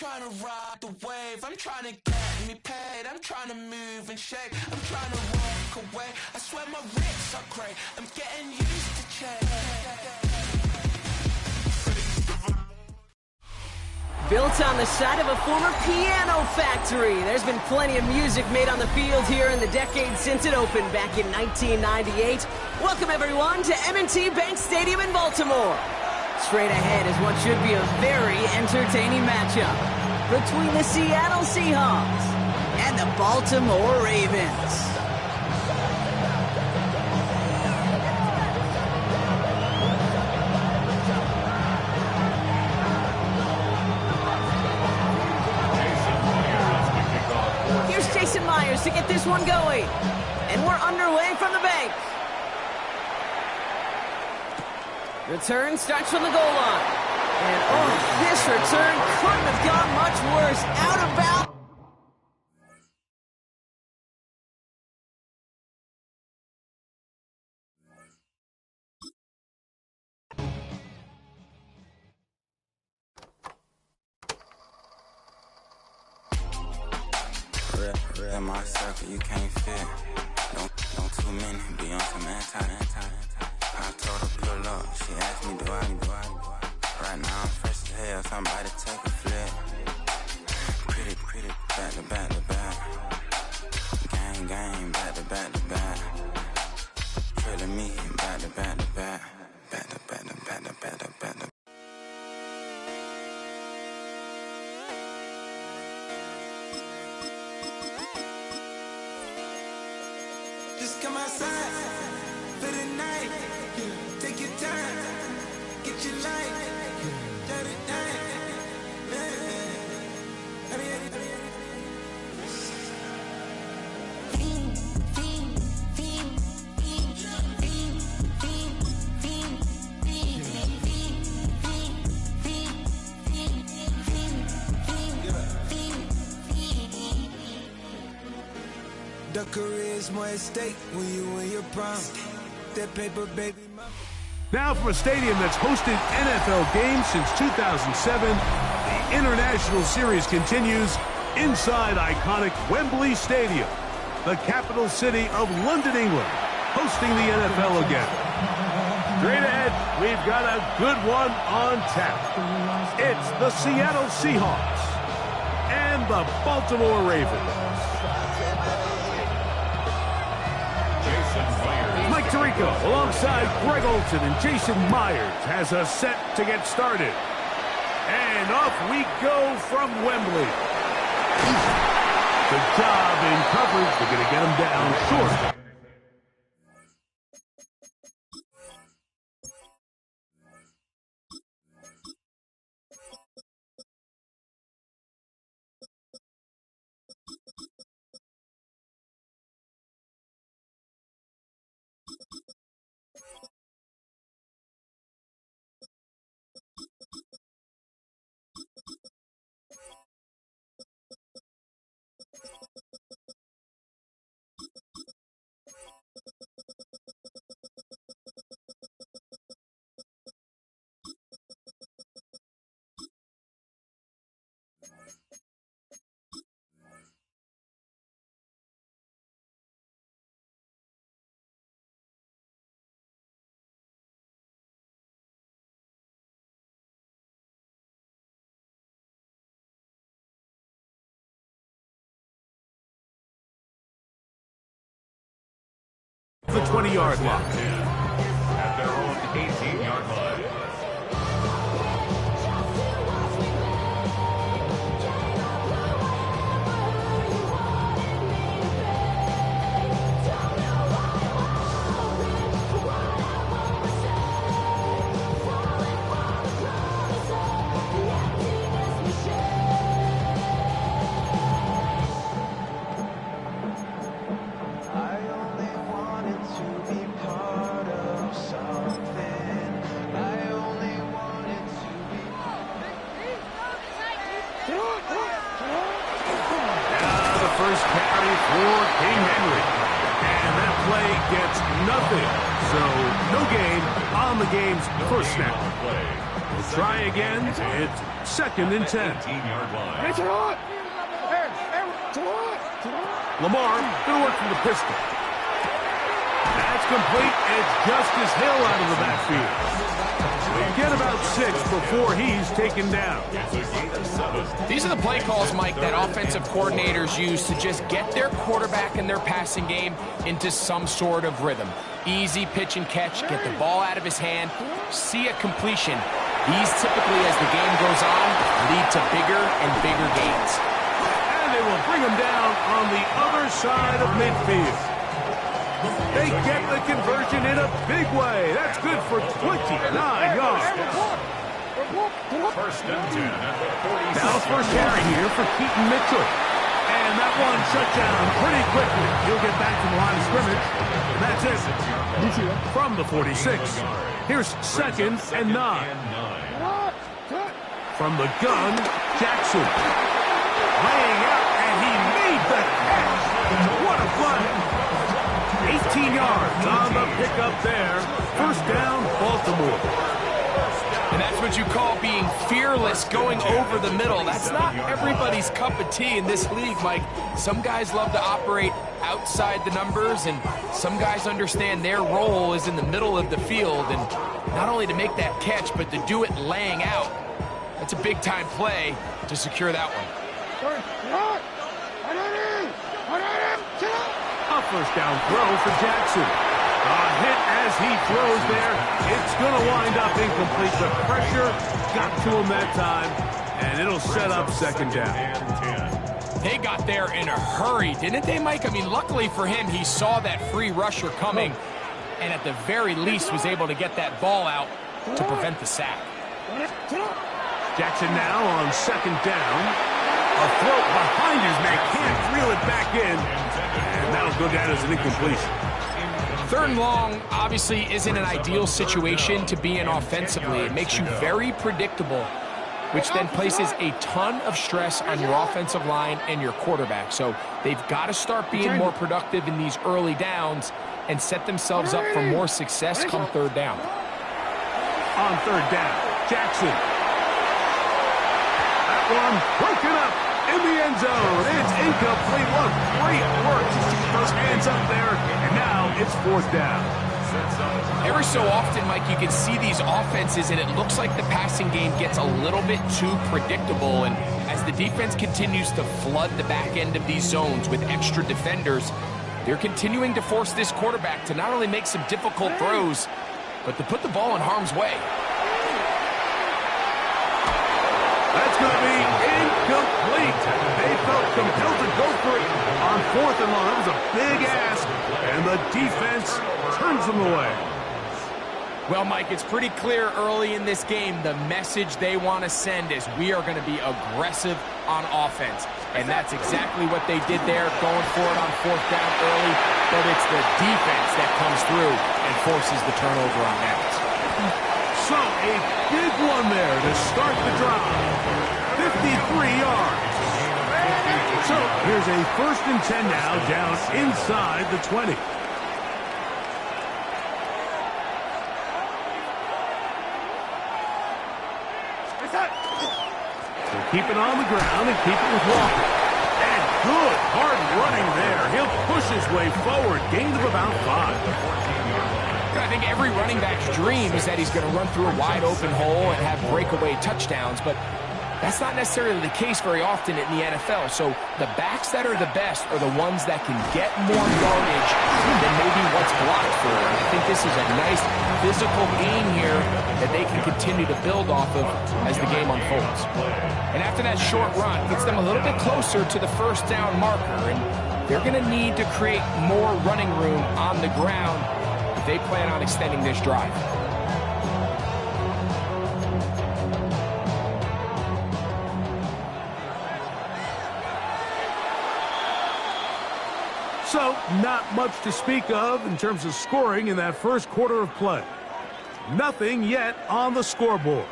trying to ride the wave, I'm trying to get me paid, I'm trying to move and shake, I'm trying to walk away, I swear my wrists are great, I'm getting used to change. Built on the site of a former piano factory, there's been plenty of music made on the field here in the decade since it opened back in 1998. Welcome everyone to M&T Bank Stadium in Baltimore. Straight ahead is what should be a very entertaining matchup between the Seattle Seahawks and the Baltimore Ravens. Here's Jason Myers to get this one going. And we're underway from the bank. Return starts from the goal line. And, oh, this return couldn't have gone much worse. Out of bounds. In my circle, you can't fit. Don't too many be on some anti. I told her pull up, she asked me do I. Right now I'm fresh as hell, somebody take a flip. Pretty, back to back to back. Gang, back to back to back. Feeling me, back to back to back. Back to back to back to back to back to. Just come outside for the night. Take your time, get your life. Shut it down. The career's more at stake when you in your prime. That paper, baby. Now from a stadium that's hosted NFL games since 2007, the International Series continues inside iconic Wembley Stadium, the capital city of London, England, hosting the NFL again. Straight ahead, we've got a good one on tap. It's the Seattle Seahawks and the Baltimore Ravens. Mike Tirico, alongside Greg Olson and Jason Myers, has us set to get started. And off we go from Wembley. Good job in coverage. They're going to get him down short. The 20-yard line. At their own 18-yard line. Now the first carry for King Henry. And that play gets nothing. So no gain on the game's first snap. We'll try again. It's 2nd and 10. 18-yard line. Lamar going to work from the pistol. That's complete. It's Justice Hill out of the backfield. We get about 6 before he's taken down. These are the play calls, Mike, that offensive coordinators use to just get their quarterback and their passing game into some sort of rhythm. Easy pitch and catch, get the ball out of his hand, see a completion. These typically, as the game goes on, lead to bigger and bigger gains. And they will bring him down on the other side of midfield. They get the conversion in a big way. That's good for 29 yards. First and 10 at the 46. Now first carry here for Keaton Mitchell. And that one shut down pretty quickly. He'll get back to the line of scrimmage. And that's it. From the 46. Here's 2nd and 9. From the gun, Jackson. Laying out, and he made the catch. What a play. 18 yards on the pickup there. First down, Baltimore. And that's what you call being fearless, going over the middle. That's not everybody's cup of tea in this league, Mike. Some guys love to operate outside the numbers, and some guys understand their role is in the middle of the field, and not only to make that catch, but to do it laying out. That's a big-time play to secure that one. A first down throw for Jackson. A hit as he throws there. It's going to wind up incomplete. The pressure got to him that time, and it'll set up 2nd down. They got there in a hurry, didn't they, Mike? I mean, luckily for him, he saw that free rusher coming, and at the very least was able to get that ball out to prevent the sack. Jackson now on 2nd down. A throw behind his man, can't reel it back in, and that'll go down as an incompletion. 3rd and long obviously isn't an ideal situation to be in offensively. It makes you very predictable, which then places a ton of stress on your offensive line and your quarterback. So they've got to start being more productive in these early downs and set themselves up for more success come 3rd down. On 3rd down, Jackson. That one broken up in the end zone. It's incomplete. What great work to keep those hands up there. And now it's 4th down. Every so often, Mike, you can see these offenses, and it looks like the passing game gets a little bit too predictable. And as the defense continues to flood the back end of these zones with extra defenders, they're continuing to force this quarterback to not only make some difficult throws, but to put the ball in harm's way. That's going to be incomplete. They felt compelled to go for it on 4th and long. That was a big ask, and the defense turns them away. Well, Mike, it's pretty clear early in this game the message they want to send is we are going to be aggressive on offense. And that's exactly what they did there, going for it on 4th down early. But it's the defense that comes through and forces the turnover on downs. So a big one there to start the drive. 53 yards. So here's a 1st and 10 now down inside the 20. So keep it on the ground and keep it with Walker. And good hard running there. He'll push his way forward. Gain of about 5. I think every running back's dream is that he's going to run through a wide open hole and have breakaway touchdowns, but that's not necessarily the case very often in the NFL. So the backs that are the best are the ones that can get more yardage than maybe what's blocked for. And I think this is a nice physical game here that they can continue to build off of as the game unfolds. And after that short run, gets them a little bit closer to the 1st down marker, and they're going to need to create more running room on the ground if they plan on extending this drive. So, not much to speak of in terms of scoring in that first quarter of play. Nothing yet on the scoreboard.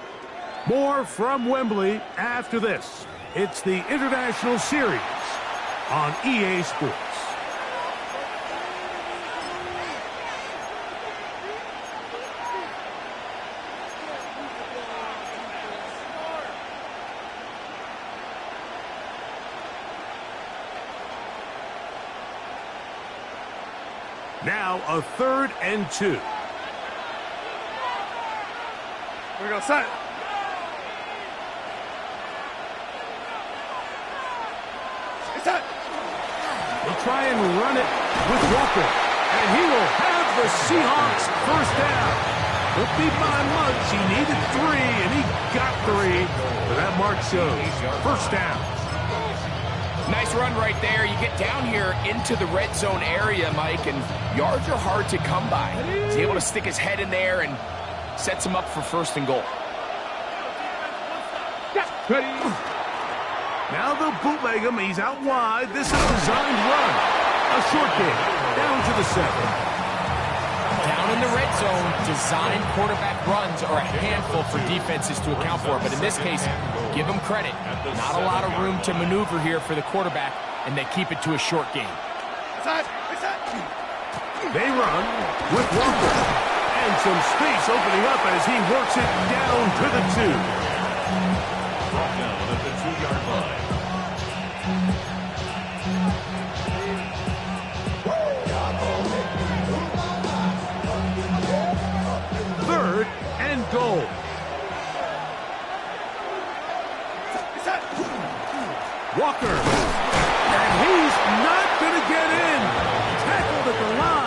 More from Wembley after this. It's the International Series on EA Sports. Now a 3rd and 2. Here we go, set. Set. They'll try and run it with Walker. And he will have the Seahawks first down. Won't be by much. He needed 3, and he got 3. But that mark shows first down. Nice run right there. You get down here into the red zone area, Mike, and yards are hard to come by. He's able to stick his head in there and sets him up for 1st and goal. Ready. Now they'll bootleg him. He's out wide. This is a designed run. A short game. Down to the 7. Down in the red zone, designed quarterback runs are a handful for defenses to account for. But in this case, give them credit. Not a lot of room to maneuver here for the quarterback, and they keep it to a short game. They run with Walker. And some space opening up as he works it down to the 2. Brought down at the 2-yard line. Third and goal. Walker. And he's not going to get in. Tackled at the line.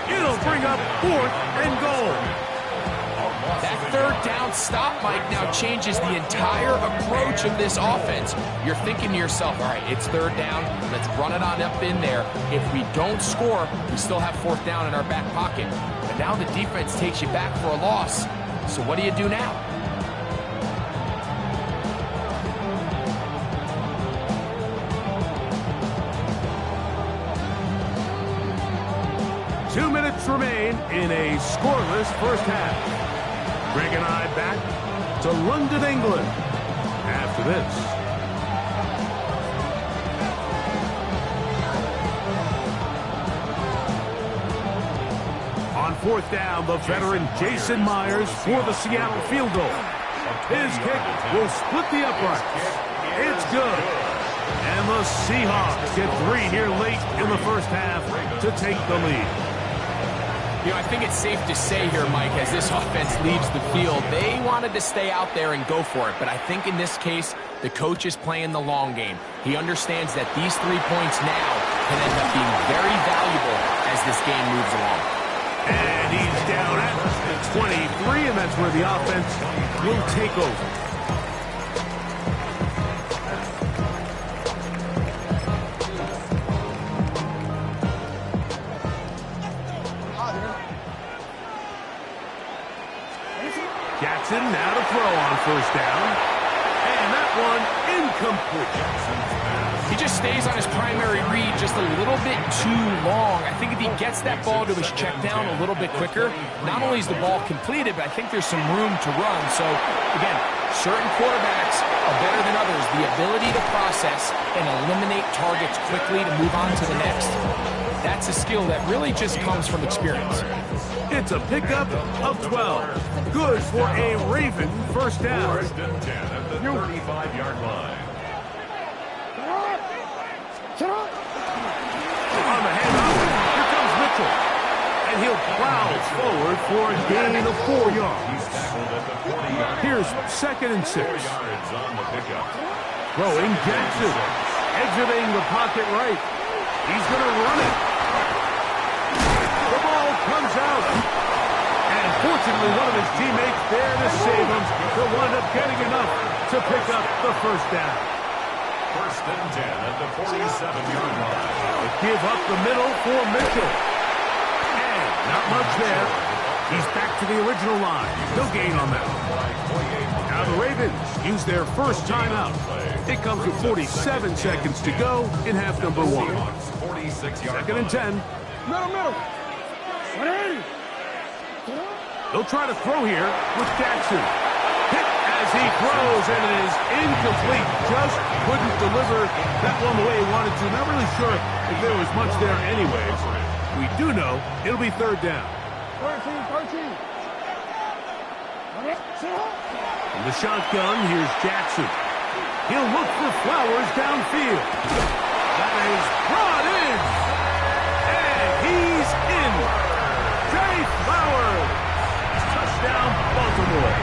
It'll bring up 4th and goal. That 3rd down stop, Mike, now changes the entire approach of this offense. You're thinking to yourself, all right, it's 3rd down. Let's run it on up in there. If we don't score, we still have 4th down in our back pocket. But now the defense takes you back for a loss. So what do you do now? Two minutes remain in a scoreless first half. Greg and I back to London, England after this. On 4th down, the veteran Jason Myers for the Seattle field goal. His kick will split the uprights. It's good. And the Seahawks get 3 here late in the first half to take the lead. You know, I think it's safe to say here, Mike, as this offense leaves the field, they wanted to stay out there and go for it. But I think in this case, the coach is playing the long game. He understands that these 3 points now can end up being very valuable as this game moves along. And he's down at 23, and that's where the offense will take over. Jackson now to throw on 1st down. And that one incomplete. He just stays on his primary read just a little bit too long. I think if he gets that ball to his check down a little bit quicker, not only is the ball completed, but I think there's some room to run. So, again, certain quarterbacks are better than others. The ability to process and eliminate targets quickly to move on to the next. That's a skill that really just comes from experience. It's a pickup of 12. Good for a Raven first down. 1st and 10 at the 35-yard line. On the handoff, here comes Mitchell. And he'll plow forward for a gain of 4 yards. He's tackled at the 40-yard line. Here's 2nd and 6. 4 yards on the pickup. Throwing Jackson. Exiting the pocket right. He's going to run it. The ball comes out. And fortunately, one of his teammates there to save him. He'll wind up getting enough to pick up the first down. 1st and 10 at the 47-yard line. They give up the middle for Mitchell. And not much there. He's back to the original line. No gain on that. Now the Ravens use their first timeout. It comes with 47 seconds to go in half number 1. 2nd and 10. Middle. 180. They'll try to throw here with Jackson. Hit As he throws, and it is incomplete. Just couldn't deliver that one the way he wanted to. Not really sure if there was much there anyways. We do know it'll be third down. 13. From the shotgun, here's Jackson. He'll look for Flowers downfield. That is brought in. And he's in. Jay Flowers. Touchdown, Baltimore.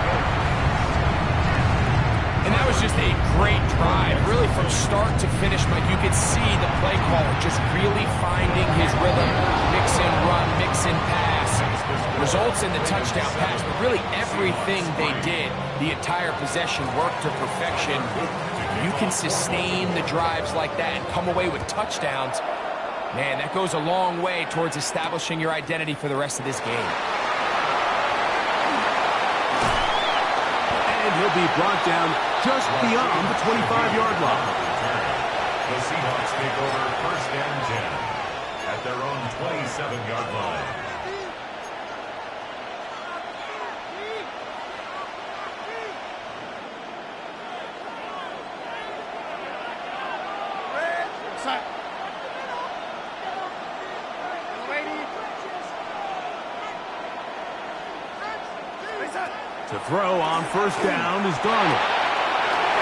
And that was just a great drive, really from start to finish, Mike. You could see the play caller just really finding his rhythm, mix and run, mix and pass. Results in the touchdown pass, but really everything they did, the entire possession worked to perfection. You can sustain the drives like that and come away with touchdowns. Man, that goes a long way towards establishing your identity for the rest of this game. And he'll be brought down just beyond the 25-yard line. The Seahawks take over first and 10 at their own 27-yard line. To throw on first down is Darnold.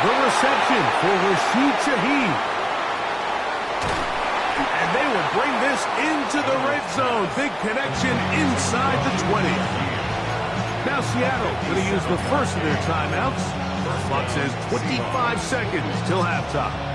The reception for Rashid Shaheed. And they will bring this into the red zone. Big connection inside the 20. Now Seattle going to use the first of their timeouts. Clock says 25 seconds till halftime.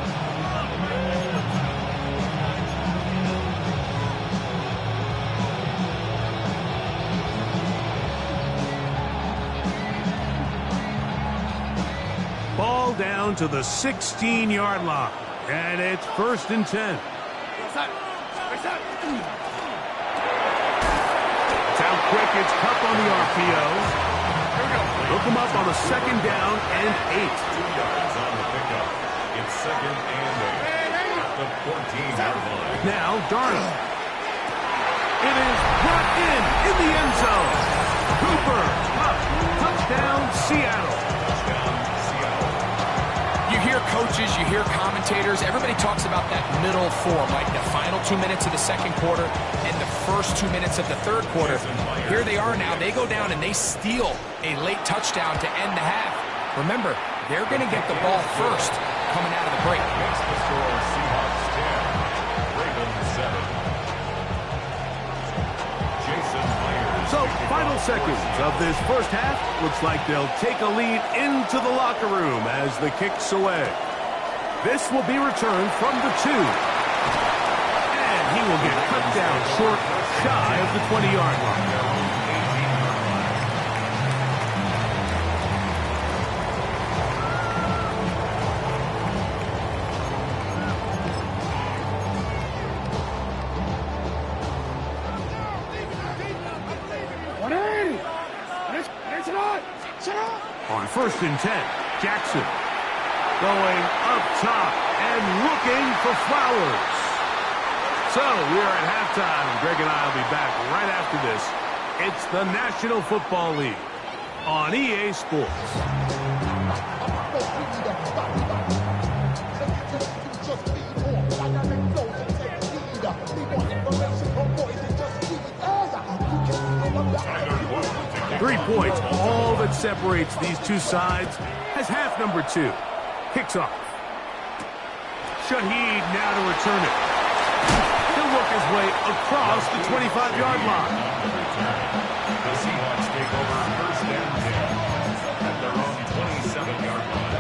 Ball down to the 16-yard line. And it's first and 10. It's out quick. It's Cup on the RPO. Look him up on a second down and 8. 2 yards on the pickup. It's second and 8 at the 14-yard line. Now Darnold. It is brought in the end zone. Cooper, Cup, touchdown, Seattle. You hear coaches, you hear commentators, everybody talks about that middle four, like the final 2 minutes of the second quarter and the first 2 minutes of the third quarter. Here they are now. They go down and they steal a late touchdown to end the half. Remember, they're going to get the ball first coming out of the break. Makes the score Seahawks 10, Ravens 7. So, final seconds of this first half. Looks like they'll take a lead into the locker room as the kick's away. This will be returned from the 2. And he will get cut down short, shy of the 20-yard line. On first and 10, Jackson going up top and looking for Flowers. So we are at halftime. Greg and I will be back right after this. It's the National Football League on EA Sports. Three points, all that separates these two sides, as half number 2 kicks off. Shaheed now to return it. He'll work his way across the 25-yard line. The Seahawks take over first and 10 at their own 27-yard line.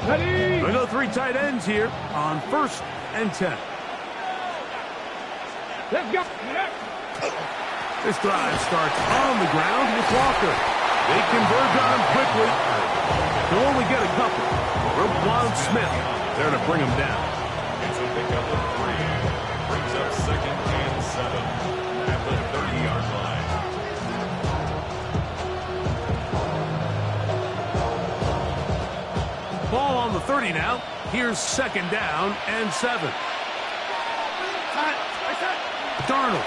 We go 3 tight ends here on first and 10. Let's go. This drive starts on the ground with Walker. They converge on him quickly. He'll only get a couple. Roquan Smith there to bring him down. It's a pickup of 3. Brings up second and 7 at the 30-yard line. Ball on the 30 now. Here's 2nd down and 7. Darnold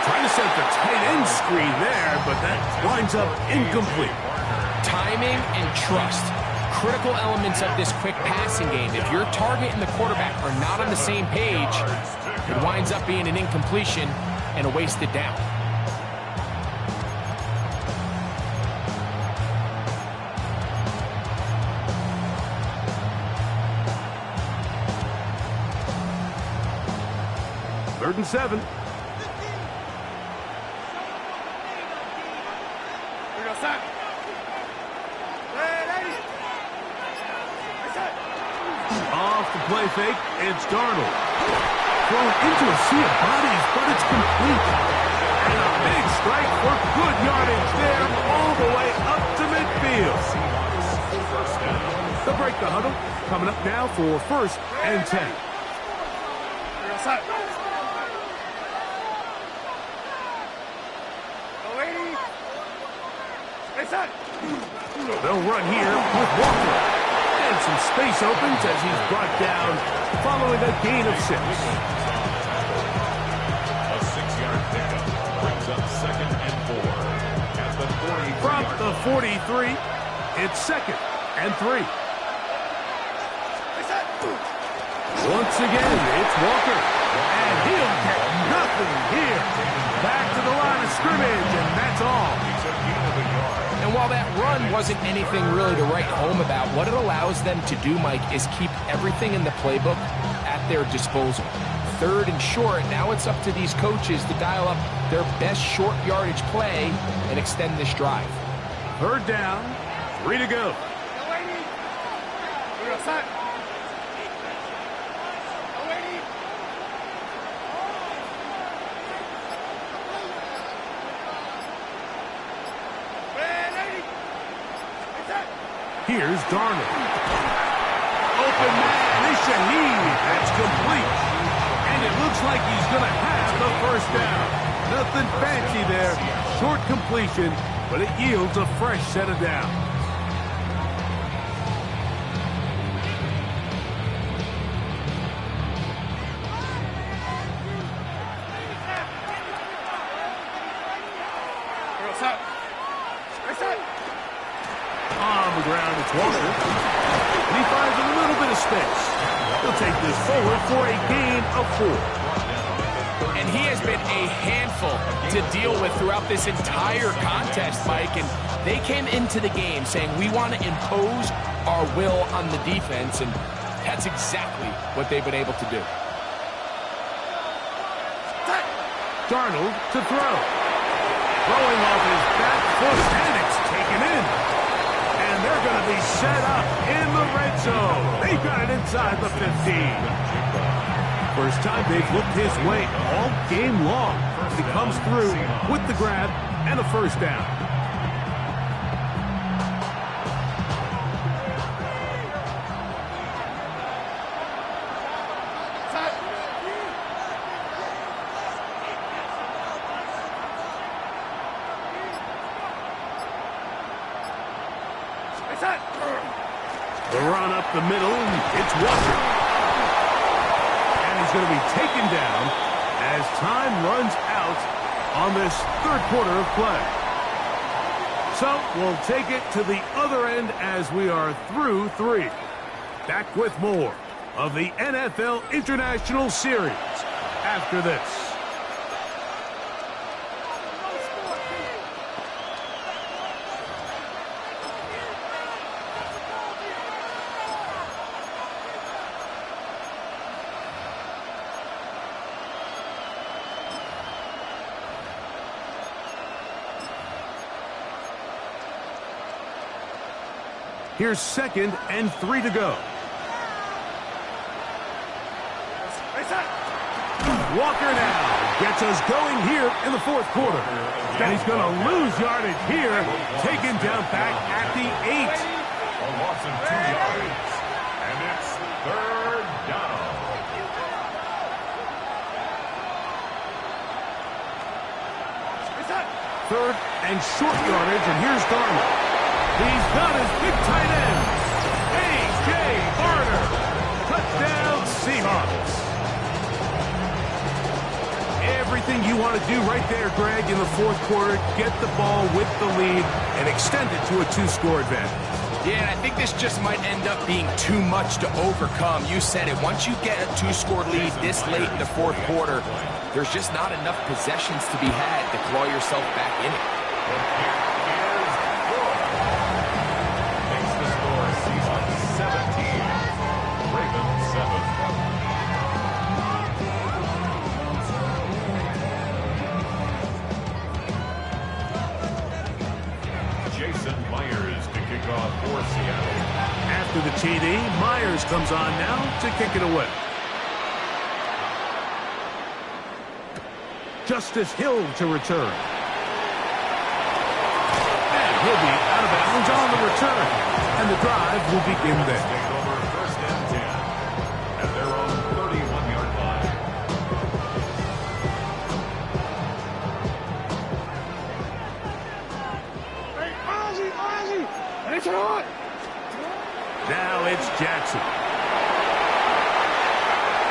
trying to set the tight end screen there, but that winds up incomplete. Timing and trust, critical elements of this quick passing game. If your target and the quarterback are not on the same page, it winds up being an incompletion and a wasted down. Third and 7. Off the play fake, it's Darnold. Thrown into a sea of bodies, but it's complete. And a big strike for good yardage there, all the way up to midfield. They'll break the huddle. Coming up now for 1st and 10. They'll run here with Walker. And some space opens as he's brought down following a gain of 6. A 6-yard pickup brings up 2nd and 4. At the 43. From the 43, it's 2nd and 3. Once again, it's Walker. And he'll get nothing here. Back to the line of scrimmage, and that's all. And while that run wasn't anything really to write home about, what it allows them to do, Mike, is keep everything in the playbook at their disposal. 3rd and short, now it's up to these coaches to dial up their best short yardage play and extend this drive. 3rd down, 3 to go. Here's Darnold. Open man, is Shaheed. That's complete. And it looks like he's going to have the 1st down. Nothing fancy there. Short completion, but it yields a fresh set of downs. On the ground, it's Walker. And he finds a little bit of space. He'll take this forward for a gain of 4. And he has been a handful to deal with throughout this entire contest, Mike. And they came into the game saying, we want to impose our will on the defense. And that's exactly what they've been able to do. Darnold to throw. Throwing off his back foot, and it's taken in. And they're going to be set up in the red zone. They've got it inside the 15. First time they've looked his way all game long. He comes through with the grab and a 1st down. The run up the middle, it's Walker. And he's going to be taken down as time runs out on this 3rd quarter of play. So we'll take it to the other end as we are through 3. Back with more of the NFL International Series after this. Here's 2nd and 3 to go. Walker now gets us going here in the 4th quarter. And he's going to lose yardage here, taken down back at the 8. A loss of 2 yards. And it's 3rd down. 3rd and short yardage, and here's Darnold. He's got his big tight end, A.J. everything you want to do right there, Greg, in the fourth quarter. Get the ball with the lead and extend it to a 2-score advantage. Yeah, and I think this just might end up being too much to overcome. You said it. Once you get a 2-score lead this late in the fourth quarter, there's just not enough possessions to be had to claw yourself back in it. Makes the score Seahawks 17, Ravens 7. Jason Myers to kick off for Seattle. After the TD, Myers comes on now to kick it away. Justice Hill to return. And he'll be out of bounds on the return. And the drive will begin there. Take over first and 10 at their own 31-yard line. Hey, Ozzy! It's on! Now it's Jackson.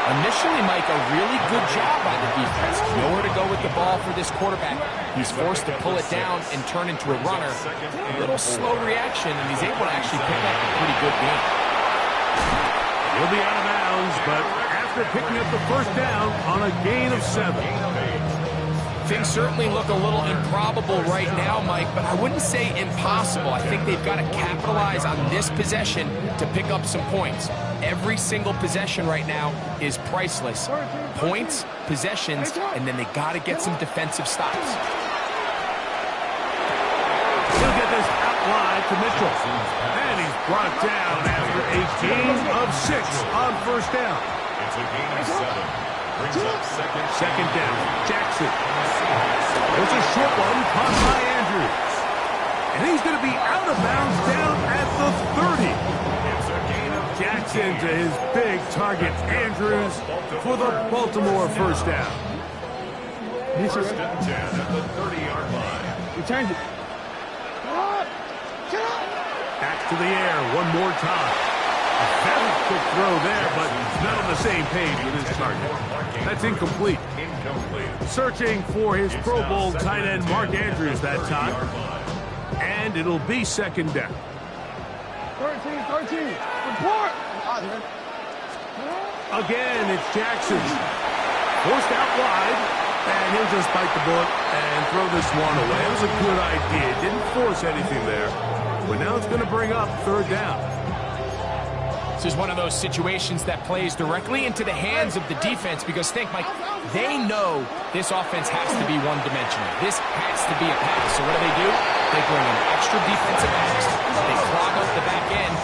Initially, Mike, a really good job by the defense. Nowhere to go with the ball for this quarterback. He's forced to pull it down and turn into a runner. A little slow reaction, and he's able to actually pick up a pretty good game. He'll be out of bounds, but after picking up the first down on a gain of 7. Things certainly look a little improbable right now, Mike, but I wouldn't say impossible. I think they've got to capitalize on this possession to pick up some points. Every single possession right now is priceless. Points, possessions, and then they got to get some defensive stops. He'll get this out wide to Mitchell. And he's brought down after a gain of 6 on first down. It's a gain of 7. Brings up Second down. Jackson. There's a short one caught by Andrews. And he's going to be out of bounds down at the 30. It's a gain of Jackson to his big target, Andrews, for the Baltimore first down. first and 10 at the 30-yard line. You changed it. Back to the air one more time. A very quick throw there, but not on the same page with his target. That's incomplete. Searching for his Pro Bowl tight end Mark Andrews that time. And it'll be second down. 13. Report! Again, it's Jackson. Forced out wide, and he'll just bite the bullet and throw this one away. It was a good idea. Didn't force anything there. But now it's going to bring up third down. This is one of those situations that plays directly into the hands of the defense because think, Mike, they know this offense has to be one-dimensional. This has to be a pass. So what do? They bring in extra defensive backs. They clog up the back end.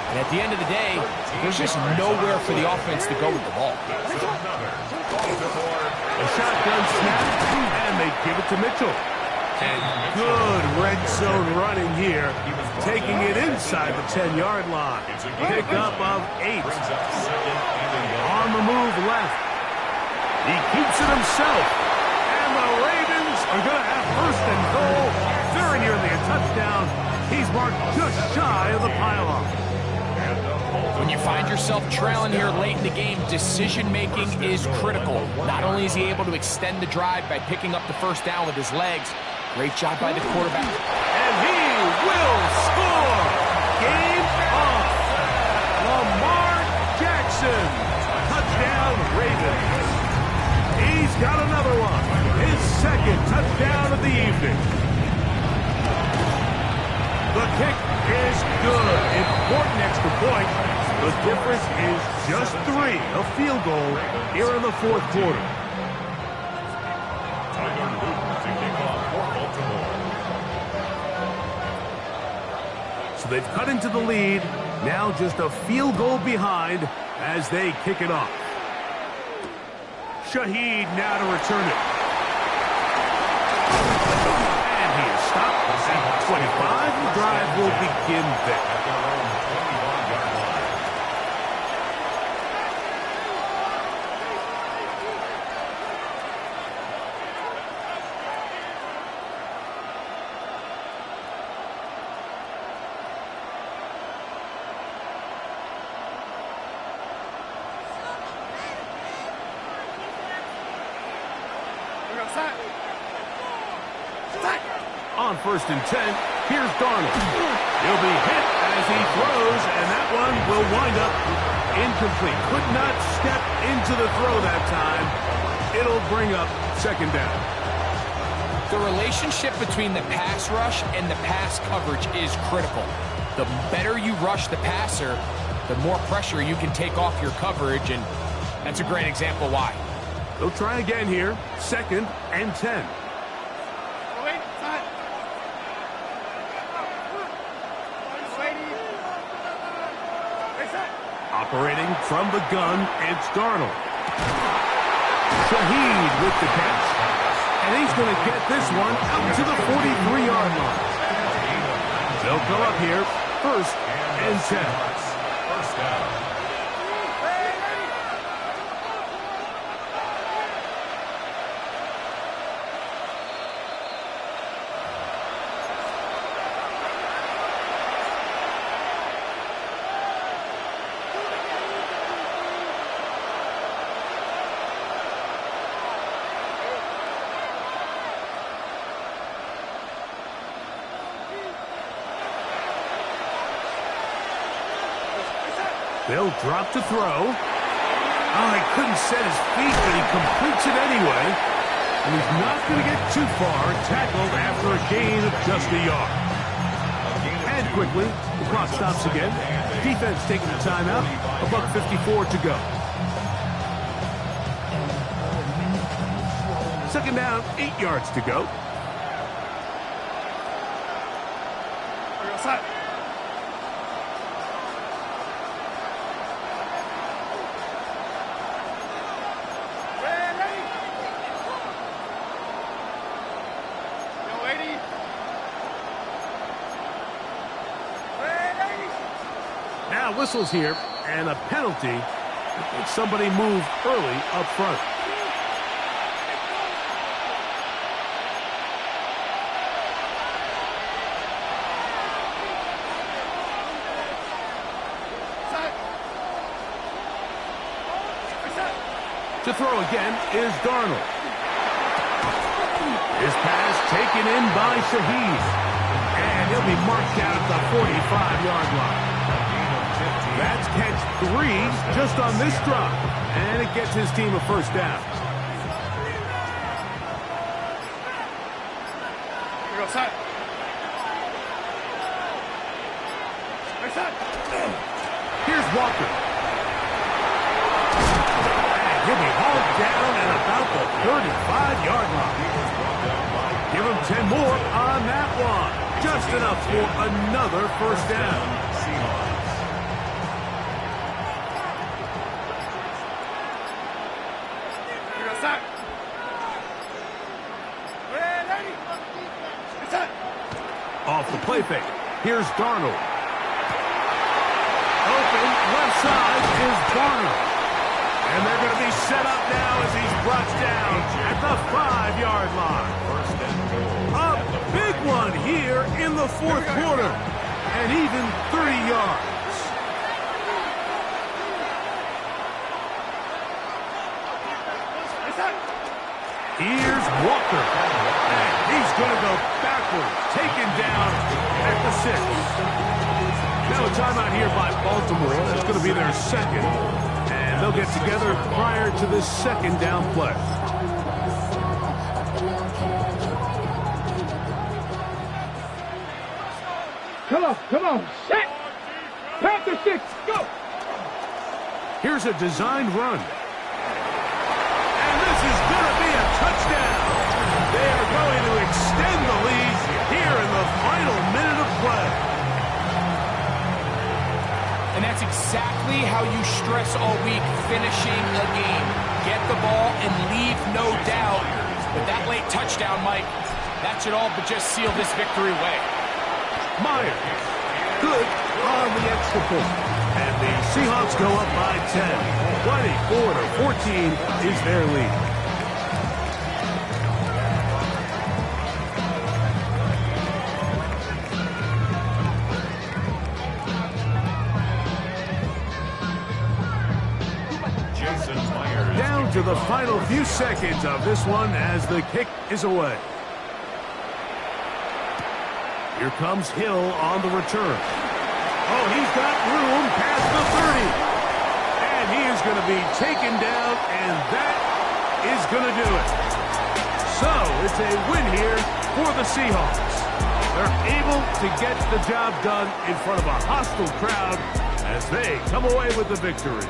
And at the end of the day, there's just nowhere for the offense to go with the ball. A shotgun snap, and they give it to Mitchell. And good red zone running here, taking it inside the 10-yard line. Pickup of 8. On the move left. He keeps it himself. And the Ravens are going to have first and goal. Very nearly a touchdown. He's marked just shy of the pylon. When you find yourself trailing here late in the game, decision-making is critical. Not only is he able to extend the drive by picking up the first down with his legs, great job by the quarterback. And he will score! Game on! Lamar Jackson! Touchdown Ravens! He's got another one. His second touchdown of the evening. The kick is good. Important extra point. The difference is just 3. A field goal here in the fourth quarter. Tyler Luton to kick off for Baltimore. So they've cut into the lead. Now just a field goal behind as they kick it off. Shaheed now to return it. And he is stopped. 25. The drive will begin there. At their own 21-yard line. On 1st and 10, here's Darnold. He'll be hit as he throws, and that one will wind up incomplete. Could not step into the throw that time. It'll bring up 2nd down. The relationship between the pass rush and the pass coverage is critical. The better you rush the passer, the more pressure you can take off your coverage, and that's a great example why. They'll try again here. 2nd and 10. Operating from the gun, it's Darnold. Shaheed with the catch. And he's going to get this one out to the 43-yard line. They'll come up here, 1st and 10. 1st down. They'll drop to throw. Oh, he couldn't set his feet, but he completes it anyway. And he's not going to get too far, tackled after a gain of just a yard. And quickly, the clock stops again. Defense taking the timeout. $1:54 to go. 2nd down, 8 yards to go. Now whistles here, and a penalty if somebody moved early up front. To throw again is Darnold. His pass taken in by Shaheed. And he'll be marked down at the 45-yard line. That's catch 3 just on this drive. And it gets his team a 1st down. Here's Walker. And he'll be hauled down at about the 35-yard line. Give him 10 more on that one. Just enough for another 1st down. Off the play fake. Here's Darnold. Open left side is Darnold. And they're going to be set up now as he's brought down at the 5-yard line. A big one here in the 4th quarter. And even 30 yards. Here's Walker. And he's going to go backwards. Taken down at the 6. Now a timeout here by Baltimore. That's going to be their 2nd. And they'll get together prior to this 2nd down play. Come on, set! Panther 6, go! Here's a designed run. And this is going to be a touchdown. They are going to extend the lead here in the final minute of play. And that's exactly how you stress all week, finishing a game. Get the ball and leave no doubt. But that late touchdown, Mike, that should all but just seal this victory away. Myers, good on the extra point. And the Seahawks go up by 10. 24-14 is their lead. Down into the final few seconds of this one as the kick is away. Here comes Hill on the return. Oh, he's got room past the 30. And he is going to be taken down, and that is going to do it. So, it's a win here for the Seahawks. They're able to get the job done in front of a hostile crowd as they come away with the victory.